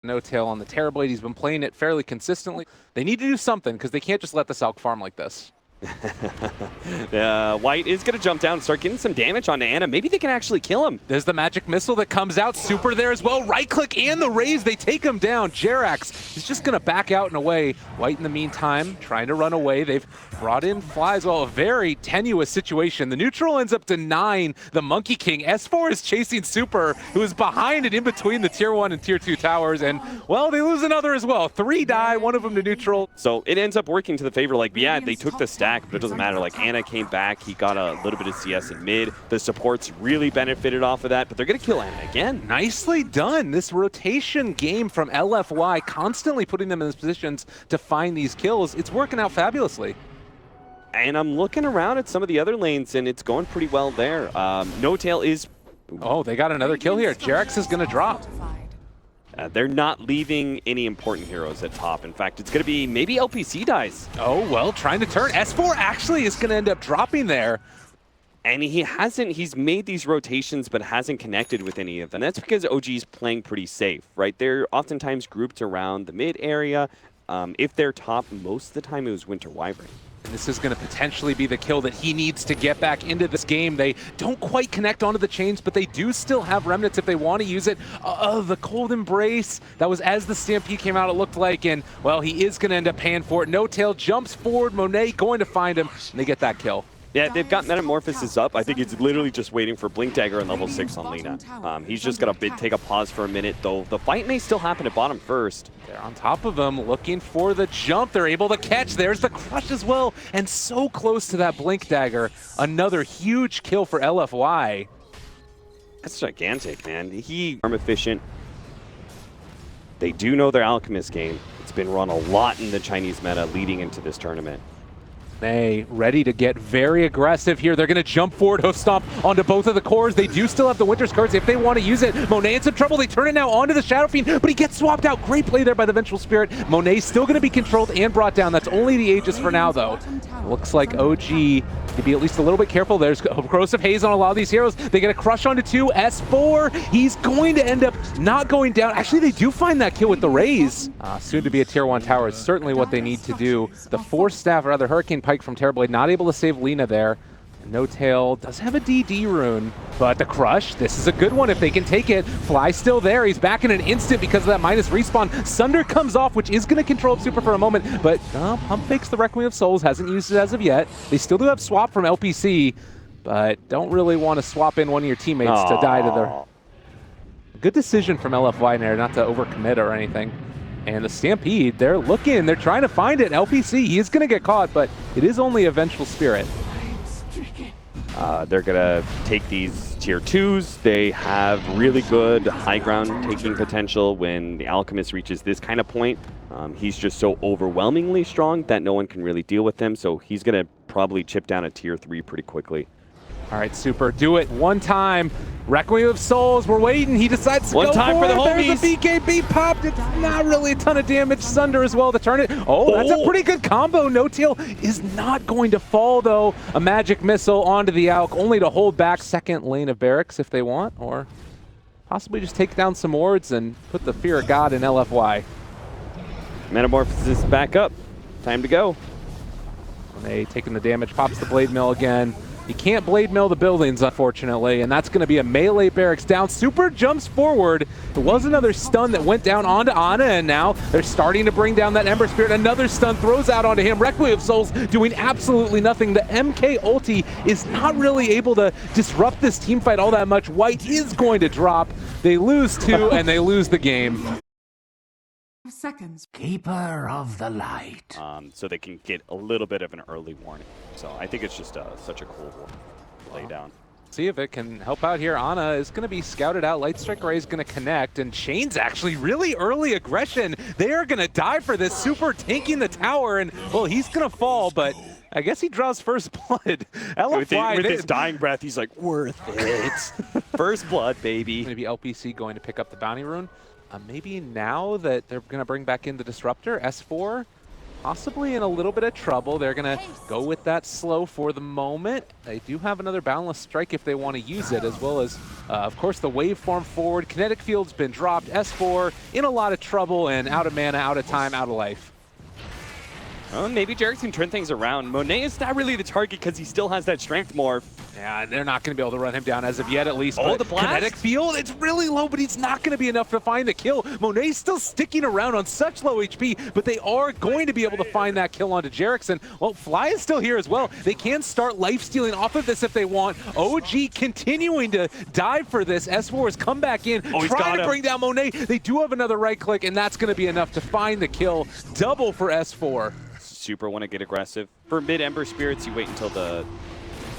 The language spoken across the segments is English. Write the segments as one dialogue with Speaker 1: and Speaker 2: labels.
Speaker 1: No tail on the Terrorblade. He's been playing it fairly consistently. They need to do something because they can't just let this Alk farm like this.
Speaker 2: White is going to jump down and start getting some damage onto Ana. Maybe they can actually kill him.
Speaker 1: There's the magic missile that comes out. Super there as well. Right click and the raise. They take him down. Jerax is just going to back out and away. White in the meantime trying to run away. They've brought in Fly as well. A very tenuous situation. The neutral ends up denying the Monkey King. S4 is chasing Super, who is behind and in between the tier 1 and tier 2 towers. And, well, they lose another as well. 3 die, one of them to neutral.
Speaker 2: So it ends up working to the favor. Like, yeah, they took the stack, but it doesn't matter. Like, Ana came back. He got a little bit of CS in mid. The supports really benefited off of that, but they're going to kill Ana again.
Speaker 1: Nicely done. This rotation game from LFY, constantly putting them in positions to find these kills. It's working out fabulously.
Speaker 2: And I'm looking around at some of the other lanes, and it's going pretty well there. No Tail is...
Speaker 1: Oh, they got another kill here. Jerax is going to drop.
Speaker 2: They're not leaving any important heroes at top. In fact, it's going to be maybe LPC dies.
Speaker 1: Oh, well, trying to turn. S4 actually is going to end up dropping there.
Speaker 2: And he's made these rotations, but hasn't connected with any of them. That's because OG is playing pretty safe, right? They're oftentimes grouped around the mid area. If they're top, most of the time it was Winter Wyvern.
Speaker 1: This is going to potentially be the kill that he needs to get back into this game. They don't quite connect onto the chains, but they do still have remnants if they want to use it. The Cold Embrace, that was as the Stampede came out, it looked like, and, well, he is going to end up paying for it. No Tail jumps forward, Monet going to find him, and they get that kill.
Speaker 2: Yeah, they've got Metamorphosis up. I think he's literally just waiting for Blink Dagger on level 6 on Lina. He's just going to take a pause for a minute, though. The fight may still happen at bottom first.
Speaker 1: They're on top of him, looking for the jump. They're able to catch. There's the crush as well, and so close to that Blink Dagger. Another huge kill for LFY.
Speaker 2: That's gigantic, man. Arm efficient. They do know their Alchemist game. It's been run a lot in the Chinese meta leading into this tournament.
Speaker 1: They ready to get very aggressive here. They're going to jump forward, hoof stomp onto both of the cores. They do still have the Winter's Curse if they want to use it. Monet in some trouble. They turn it now onto the Shadow Fiend, but he gets swapped out. Great play there by the Vengeful Spirit. Monet still going to be controlled and brought down. That's only the Aegis for now, though. Looks like OG to be at least a little bit careful. There's Corrosive Haze on a lot of these heroes. They get a crush onto 2. S4, he's going to end up not going down. Actually, they do find that kill with the raise. Soon to be a tier 1 tower is certainly what they need to do. The Force Staff, or rather Hurricane Pike from Terrorblade, not able to save Lina there. No Tail does have a DD rune, but the crush, this is a good one if they can take it. Fly still there. He's back in an instant because of that minus respawn. Sunder comes off, which is going to control Super for a moment, but Pump fakes the Requiem of Souls, hasn't used it as of yet. They still do have swap from LPC, but don't really want to swap in one of your teammates to die to their... Good decision from LFY there, not to overcommit or anything. And the Stampede, they're looking, they're trying to find it. LPC, he is going to get caught, but it is only a Vengeful Spirit.
Speaker 2: They're going to take these tier 2s. They have really good high ground taking potential when the Alchemist reaches this kind of point. He's just so overwhelmingly strong that no one can really deal with him, so he's going to probably chip down a tier 3 pretty quickly.
Speaker 1: All right, Super, do it one time. Requiem of Souls, we're waiting. He decides to go
Speaker 2: for the homies.
Speaker 1: There's a BKB popped. It's not really a ton of damage. Sunder as well to turn it. Oh, that's a pretty good combo. No Tail is not going to fall, though. A magic missile onto the Alk, only to hold back second lane of Barracks if they want, or possibly just take down some wards and put the fear of God in LFY.
Speaker 2: Metamorphosis back up. Time to go.
Speaker 1: Monet taking the damage, pops the Blade Mill again. You can't Blade Mill the buildings, unfortunately, and that's going to be a melee Barracks down. Super jumps forward. There was another stun that went down onto Ana, and now they're starting to bring down that Ember Spirit. Another stun throws out onto him. Requiem of Souls doing absolutely nothing. The MK ulti is not really able to disrupt this team fight all that much. White is going to drop. They lose 2, and they lose the game.
Speaker 3: Seconds.
Speaker 4: Keeper of the light.
Speaker 2: So they can get a little bit of an early warning. So I think it's just such a cool lay down.
Speaker 1: See if it can help out here. Ana is going to be scouted out. Light Strike Ray is going to connect, and Chain's actually really early aggression. They are going to die for this. Super tanking the tower, and, well, he's going to fall, but I guess he draws first blood. LFY,
Speaker 2: with his dying breath, he's like, worth it. First blood, baby.
Speaker 1: Maybe LPC going to pick up the bounty rune. Maybe now that they're going to bring back in the Disruptor, S4 possibly in a little bit of trouble. They're going to go with that slow for the moment. They do have another boundless strike if they want to use it, as well as, of course, the waveform forward. Kinetic field's been dropped. S4 in a lot of trouble and out of mana, out of time, out of life.
Speaker 2: Well, maybe Jarek can turn things around. Monet is not really the target because he still has that strength morph.
Speaker 1: Yeah, they're not going to be able to run him down as of yet, at least.
Speaker 2: Oh,
Speaker 1: But
Speaker 2: the blast?
Speaker 1: kinetic field, it's really low, but he's not going to be enough to find the kill. Monet's still sticking around on such low HP, but they are going to be able to find that kill onto Jerickson. Well, Fly is still here as well. They can start life-stealing off of this if they want. OG continuing to dive for this. S4 has come back in, trying to bring down Monet. They do have another right click, and that's going to be enough to find the kill. Double for S4.
Speaker 2: Super want to get aggressive. For mid Ember Spirits, you wait until the...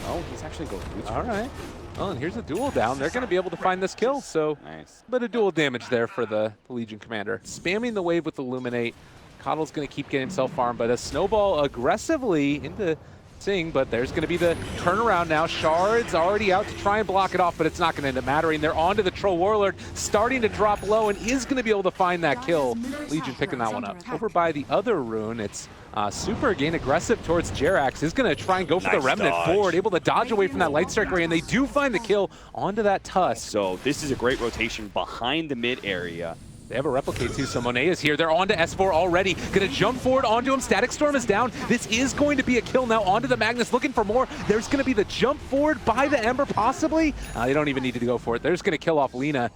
Speaker 2: Oh, he's actually going Roots.
Speaker 1: All right. Well, and here's a duel down. They're going to be able to find this kill, so
Speaker 2: nice.
Speaker 1: A bit of dual damage there for the Legion Commander. Spamming the wave with Illuminate. Coddle's going to keep getting himself farmed, but a Snowball aggressively into Sing, but there's going to be the turnaround now. Shard's already out to try and block it off, but it's not going to end up mattering. They're onto the Troll Warlord, starting to drop low, and is going to be able to find that kill. Legion picking that one up. Over by the other rune, it's Super again aggressive towards Jerax. Is going to try and go for the Remnant forward, able to dodge away from that Light Strike Ray, and they do find the kill onto that Tusk.
Speaker 2: So this is a great rotation behind the mid area.
Speaker 1: They have a replicate too, so Monet is here. They're on to S4 already. Gonna jump forward onto him. Static Storm is down. This is going to be a kill now onto the Magnus, looking for more. There's gonna be the jump forward by the Ember, possibly. They don't even need to go for it. They're just gonna kill off Lina.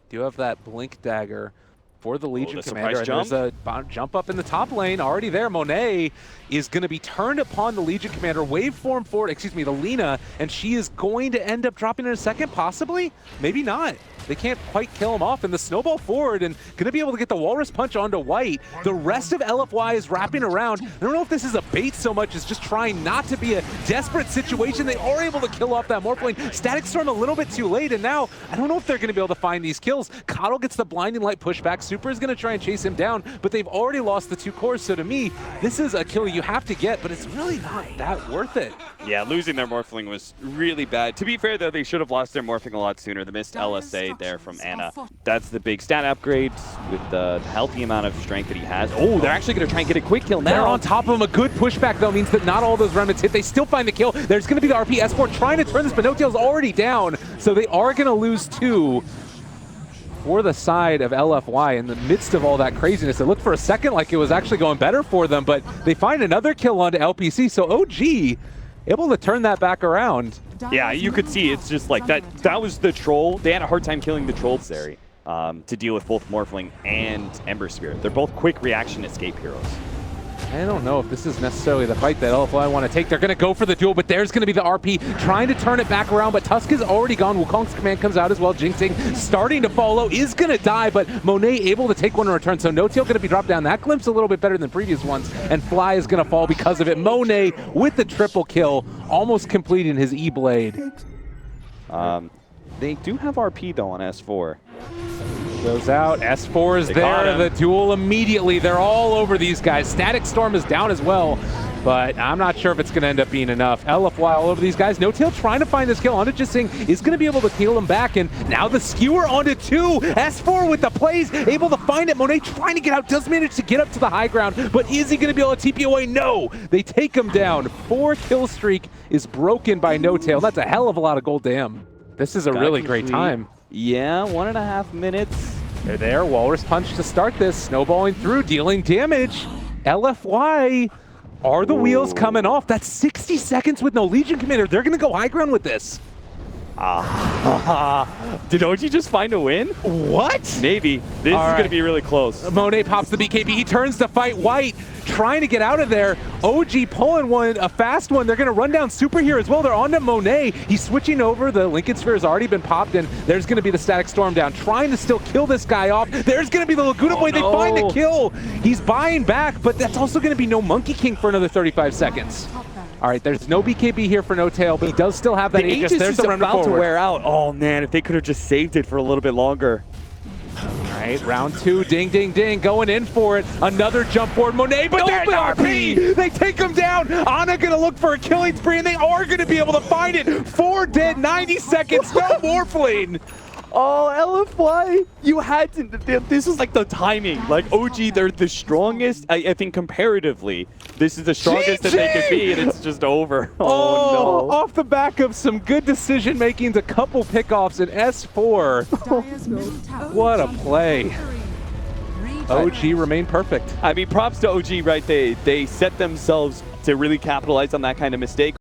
Speaker 1: Do have that Blink Dagger for the Legion Commander. And there's a jump up in the top lane already there. Monet is going to be turned upon the Legion Commander. Waveform forward, excuse me, the Lina, and she is going to end up dropping in a second, possibly? Maybe not. They can't quite kill him off, and the Snowball forward, and going to be able to get the Walrus Punch onto White. The rest of LFY is wrapping around. I don't know if this is a bait so much as just trying not to be a desperate situation. They are able to kill off that Morphling. Static Storm a little bit too late, and now I don't know if they're going to be able to find these kills. Coddle gets the Blinding Light pushback. Super is going to try and chase him down, but they've already lost the 2 cores, so to me, this is a kill you have to get, but it's really not that worth it.
Speaker 2: Yeah, losing their Morphling was really bad. To be fair, though, they should have lost their Morphling a lot sooner. The missed LSA there from Anna. That's the big stat upgrades with the healthy amount of strength that he has. Oh, they're actually going to try and get a quick kill now.
Speaker 1: They're on top of him. A good pushback, though, means that not all those remnants hit. They still find the kill. There's going to be the RP. S4 trying to turn this, but No-Tail's already down, so they are going to lose 2 for the side of LFY in the midst of all that craziness. It looked for a second like it was actually going better for them, but they find another kill onto LPC, so OG able to turn that back around.
Speaker 2: Yeah, you could see it's just like that. That was the troll. They had a hard time killing the troll there to deal with both Morphling and Ember Spirit. They're both quick reaction escape heroes.
Speaker 1: I don't know if this is necessarily the fight that LFY want to take. They're going to go for the duel, but there's going to be the RP trying to turn it back around, but Tusk is already gone. Wukong's command comes out as well. Jinxing starting to follow, is going to die, but Monet able to take one in return, so No-Tail going to be dropped down. That glimpse a little bit better than previous ones, and Fly is going to fall because of it. Monet with the triple kill, almost completing his E-Blade.
Speaker 2: They do have RP, though, on S4.
Speaker 1: Goes out, S4 is there, the duel immediately. They're all over these guys. Static Storm is down as well, but I'm not sure if it's going to end up being enough. LFY all over these guys. No-Tail trying to find this kill onto Jising, is going to be able to kill him back, and now the skewer onto 2. S4 with the plays, able to find it. Monet trying to get out, does manage to get up to the high ground, but is he going to be able to TP away? No! They take him down. 4 kill streak is broken by No-Tail. That's a hell of a lot of gold to him. This is a really great time.
Speaker 2: Yeah, 1.5 minutes.
Speaker 1: They're there. Walrus Punch to start this. Snowballing through, dealing damage. LFY, are the wheels coming off? That's 60 seconds with no Legion Commander. They're going to go high ground with this.
Speaker 2: Did OG just find a win?
Speaker 1: What?
Speaker 2: Maybe. This is going to be really close.
Speaker 1: Monet pops the BKB. He turns to fight White, trying to get out of there. OG pulling one, a fast one. They're going to run down Super here as well. They're on to Monet. He's switching over. The Lincoln Sphere has already been popped, and there's going to be the Static Storm down, trying to still kill this guy off. There's going to be the Laguna Boy. They find the kill. He's buying back, but that's also going to be no Monkey King for another 35 seconds. All right, there's no BKB here for No-Tail, but he does still have that Aegis. There's the Remnant
Speaker 2: about to wear out. Oh, man, if they could have just saved it for a little bit longer.
Speaker 1: All right, round 2, ding, ding, ding, going in for it. Another jump forward, Monet, but there's RP! They take him down. Ana gonna look for a killing spree, and they are gonna be able to find it. 4 dead, 90 seconds, no Morphling.
Speaker 2: Oh, LFY, you had to, this was like the timing. Like OG, they're the strongest, I think comparatively. This is the strongest that they could be, and it's just over. Oh, no.
Speaker 1: Off the back of some good decision makings, a couple pickoffs in S4.
Speaker 3: Dire's middle tower
Speaker 1: What a
Speaker 3: is
Speaker 1: play. OG remained perfect.
Speaker 2: I mean, props to OG, right? They set themselves to really capitalize on that kind of mistake.